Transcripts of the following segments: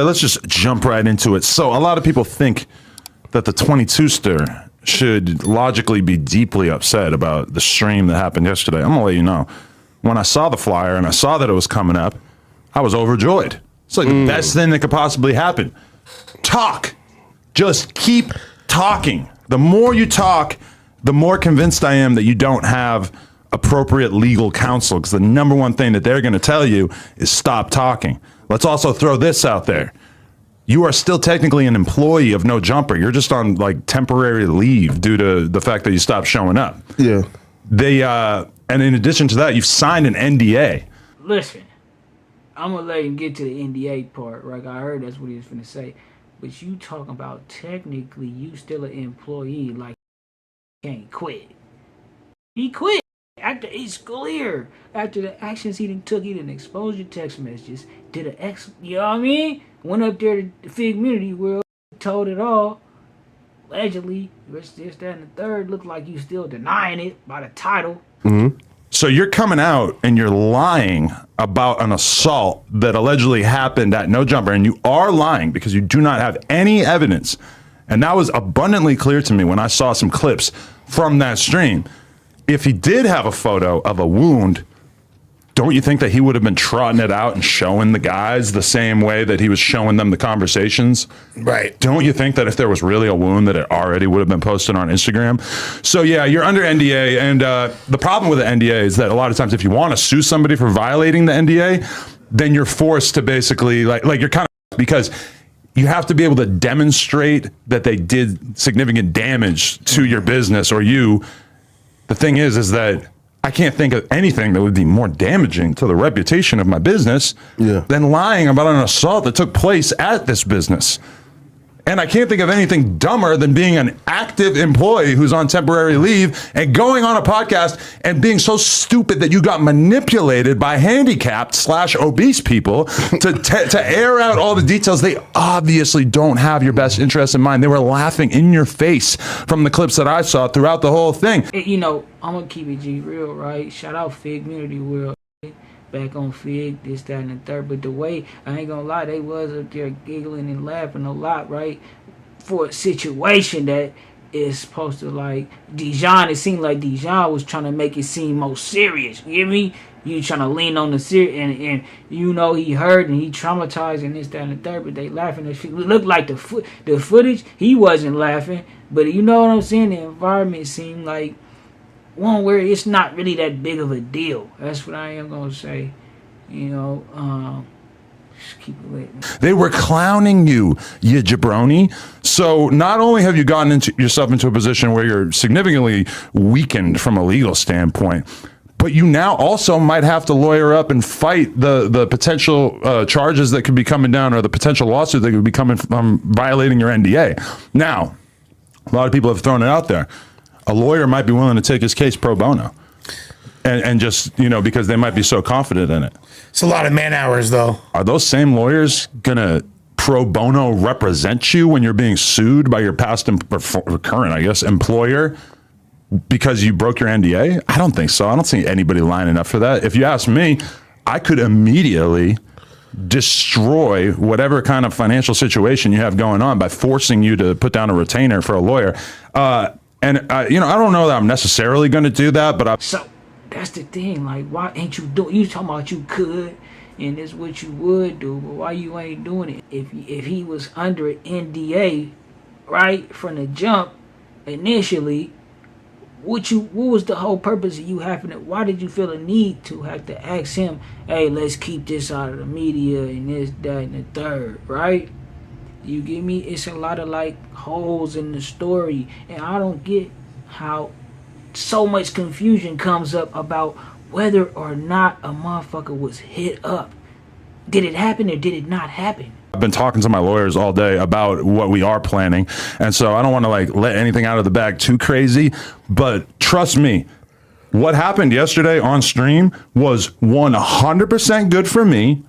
Let's just jump right into it. So a lot of people think that the 22ster should logically be deeply upset about the stream that happened yesterday. I'm gonna let you know. When I saw the flyer and I saw that it was coming up, I was overjoyed. It's like the best thing that could possibly happen. Talk. Just keep talking. The more you talk, the more convinced I am that you don't have appropriate legal counsel, because the number one thing that they're going to tell you is stop talking. Let's also throw this out there. You are still technically an employee of No Jumper. You're just on like temporary leave due to the fact that you stopped showing up. Yeah. And in addition to that, you've signed an NDA. Listen, I'm going to let him get to the NDA part, right? I heard that's what he was finna say. But you talking about technically you still an employee, like can't quit. He quit. After it's clear. After the actions he done took, he didn't expose your text messages. Did an you know what I mean? Went up there to the Fig community world, told it all. Allegedly, this, that, and the third. Looked like you still denying it by the title. Mm-hmm. So you're coming out and you're lying about an assault that allegedly happened at No Jumper, and you are lying because you do not have any evidence. And that was abundantly clear to me when I saw some clips from that stream. If he did have a photo of a wound, don't you think that he would have been trotting it out and showing the guys the same way that he was showing them the conversations? Right. Don't you think that if there was really a wound that it already would have been posted on Instagram? So yeah, you're under NDA, and the problem with the NDA is that a lot of times if you want to sue somebody for violating the NDA, then you're forced to basically like you're kind of, because you have to be able to demonstrate that they did significant damage to your business or you. The thing is that I can't think of anything that would be more damaging to the reputation of my business than lying about an assault that took place at this business. And I can't think of anything dumber than being an active employee who's on temporary leave and going on a podcast and being so stupid that you got manipulated by handicapped/obese people to air out all the details. They obviously don't have your best interest in mind. They were laughing in your face from the clips that I saw throughout the whole thing. You know, I'm going to keep it G real, right? Shout out Fig Community World. Back on Fig, this, that, and the third. But the way, I ain't gonna lie, they was up there giggling and laughing a lot, right? For a situation that is supposed to, like, Dejon, it seemed like Dejon was trying to make it seem more serious. You get me? You trying to lean on the serious, and you know he hurt and he traumatized and this, that, and the third, but they laughing. It looked like the footage, he wasn't laughing, but you know what I'm saying? The environment seemed like one where it's not really that big of a deal. That's what I am gonna say. You know, just keep it lit. They were clowning you jabroni. So not only have you gotten yourself into a position where you're significantly weakened from a legal standpoint, but you now also might have to lawyer up and fight the potential charges that could be coming down, or the potential lawsuit that could be coming from violating your NDA. Now, a lot of people have thrown it out there. A lawyer might be willing to take his case pro bono, and just, you know, because they might be so confident in it. It's a lot of man hours, though. Are those same lawyers gonna pro bono represent you when you're being sued by your past or current, I guess, employer because you broke your NDA? I don't think so. I don't see anybody lining up for that. If you ask me, I could immediately destroy whatever kind of financial situation you have going on by forcing you to put down a retainer for a lawyer. And you know, I don't know that I'm necessarily going to do that, but so that's the thing. Like, why ain't you doing? You talking about you could, and it's what you would do, but why you ain't doing it? If he was under an NDA, right from the jump, initially, what was the whole purpose of you having it? Why did you feel a need to have to ask him, hey, let's keep this out of the media and this, that, and the third, right? You get me? It's a lot of like holes in the story, and I don't get how so much confusion comes up about whether or not a motherfucker was hit up. Did it happen or did it not happen? I've been talking to my lawyers all day about what we are planning, and so I don't want to like let anything out of the bag too crazy, but trust me, what happened yesterday on stream was 100% good for me.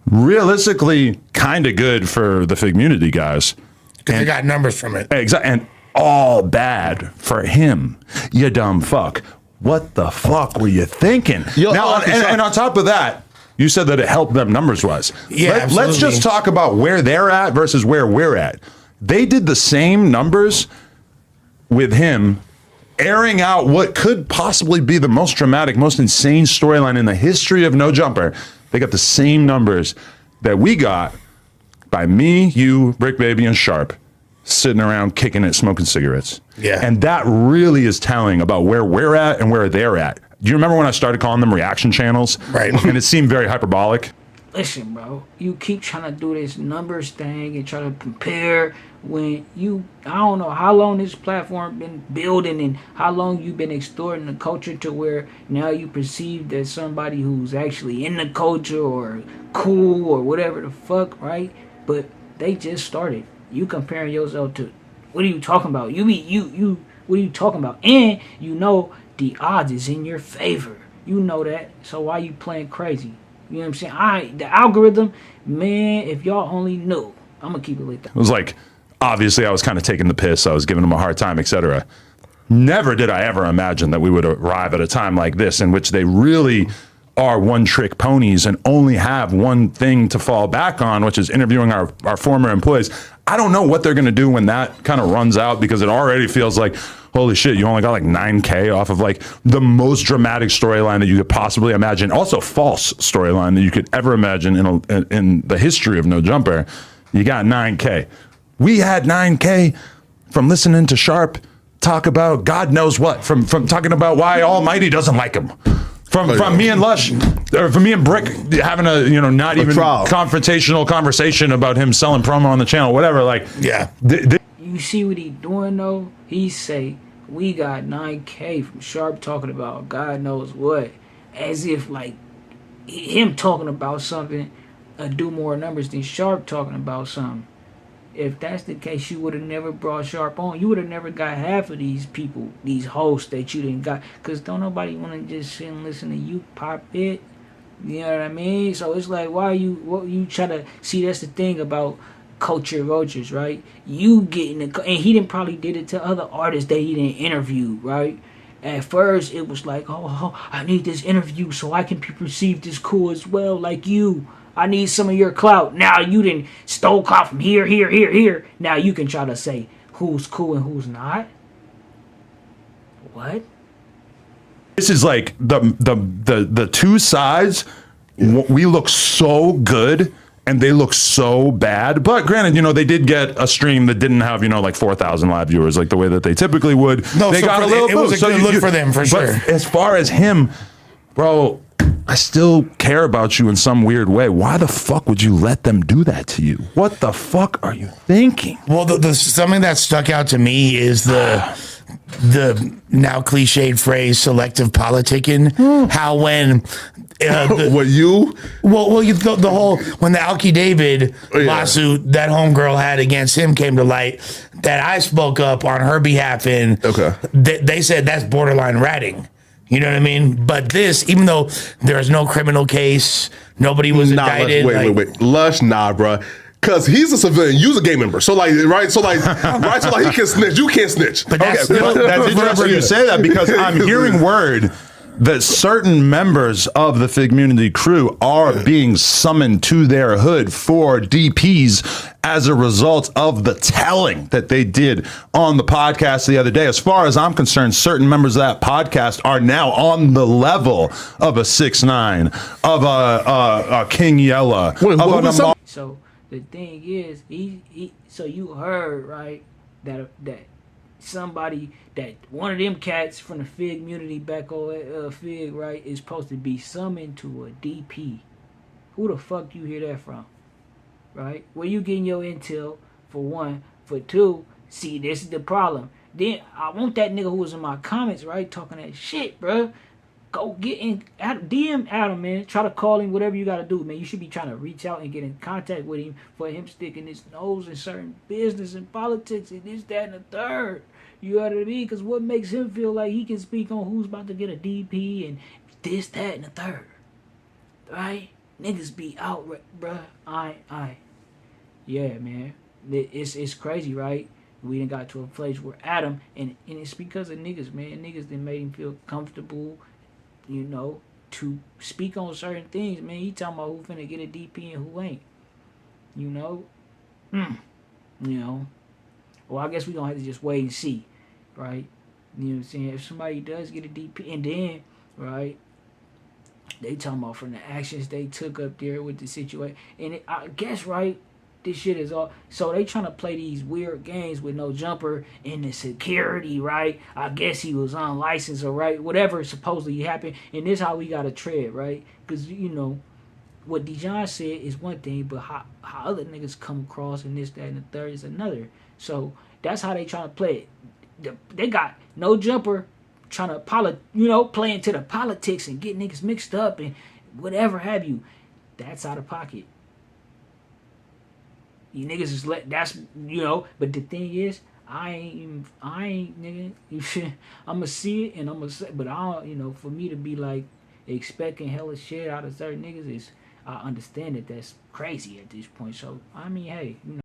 Realistically, kind of good for the Figmunity guys. Because they got numbers from it. Exactly. And all bad for him. You dumb fuck. What the fuck were you thinking? Now, and on top of that, You said that it helped them numbers-wise. Yeah, Let's just talk about where they're at versus where we're at. They did the same numbers with him airing out what could possibly be the most dramatic, most insane storyline in the history of No Jumper. They got the same numbers that we got by me, you, Brick Baby, and Sharp sitting around kicking it, smoking cigarettes. Yeah. And that really is telling about where we're at and where they're at. Do you remember when I started calling them reaction channels? Right. And it seemed very hyperbolic? Listen, bro, you keep trying to do this numbers thing and try to compare when I don't know how long this platform been building and how long you've been extorting the culture to where now you perceive that somebody who's actually in the culture or cool or whatever the fuck, right? But they just started. You comparing yourself to, what are you talking about? What are you talking about? And you know the odds is in your favor. You know that. So why you playing crazy? You know what I'm saying? The algorithm, man, if y'all only knew. I'm going to keep it like that. It was like, obviously I was kind of taking the piss. I was giving them a hard time, etc. Never did I ever imagine that we would arrive at a time like this in which they really are one-trick ponies and only have one thing to fall back on, which is interviewing our former employees. I don't know what they're going to do when that kind of runs out, because it already feels like, holy shit, you only got like 9K off of like the most dramatic storyline that you could possibly imagine. Also false storyline that you could ever imagine in the history of No Jumper. You got 9K. We had 9K from listening to Sharp talk about God knows what, from talking about why Almighty doesn't like him. From me and Lush, or from me and Brick having a not even confrontational conversation about him selling promo on the channel, whatever. Like, yeah, you see what he doing though? He say we got 9K from Sharp talking about God knows what, as if like him talking about something do more numbers than Sharp talking about something. If that's the case, you would have never brought Sharp on. You would have never got half of these people, these hosts that you didn't got. Because don't nobody want to just sit and listen to you pop it. You know what I mean? So it's like, what you try to see? That's the thing about culture vultures, right? You getting and he didn't probably did it to other artists that he didn't interview, right? At first, it was like, oh, I need this interview so I can be perceived as cool as well, like you. I need some of your clout. Now you didn't stole clout from here. Now you can try to say who's cool and who's not. What? This is like the two sides. We look so good and they look so bad. But granted, they did get a stream that didn't have like 4,000 live viewers like the way that they typically would. No, they so got a little. It was a good look for them for sure. As far as him, bro, I still care about you in some weird way. Why the fuck would you let them do that to you? What the fuck are you thinking? Well, the something that stuck out to me is the now cliched phrase selective politicking. How when what you? Well, the whole when the Alki David lawsuit that homegirl had against him came to light, that I spoke up on her behalf, and they said that's borderline ratting. You know what I mean? But this, even though there is no criminal case, nobody was indicted. Wait. Lush, nah, bruh. Because he's a civilian, you's a gang member. So like, right? So like, he can snitch. You can't snitch. But that's interesting you say that, because I'm hearing word that certain members of the Figmunity crew are being summoned to their hood for DPs as a result of the telling that they did on the podcast the other day. As far as I'm concerned, certain members of that podcast are now on the level of a 6ix9ine, of a King Yella. So the thing is, so you heard, right, that somebody, that one of them cats from the Fig community back on Fig, right, is supposed to be summoned to a DP. Who the fuck you hear that from? Right? Where you getting your intel, for one? For two, see, this is the problem. Then I want that nigga who was in my comments, right, talking that shit, bro. Go get in, DM Adam, man. Try to call him, whatever you got to do, man. You should be trying to reach out and get in contact with him for him sticking his nose in certain business and politics and this, that, and the third. You know what I mean? Because what makes him feel like he can speak on who's about to get a DP and this, that, and the third. Right? Niggas be out, bruh. Yeah, man. It's crazy, right? We done got to a place where Adam, and it's because of niggas, man. Niggas that made him feel comfortable, to speak on certain things, man. He talking about who finna get a DP and who ain't. You know? You know? Well, I guess we gonna have to just wait and see, right? You know what I'm saying? If somebody does get a DP, and then, right, they talking about from the actions they took up there with the situation. And I guess, right, this shit is all. So they trying to play these weird games with no jumper and the security, right? I guess he was unlicensed or right, whatever supposedly happened. And this how we got to tread, right? Because, you know, what Dejon said is one thing, but how other niggas come across and this, that, and the third is another. So that's how they trying to play it. They got no jumper trying to play into the politics and get niggas mixed up and whatever have you. That's out of pocket. You niggas is but the thing is, I ain't nigga. You should, I'ma see it and I'ma say, but I don't, for me to be like expecting hella shit out of certain niggas is, I understand that that's crazy at this point. So I mean, hey,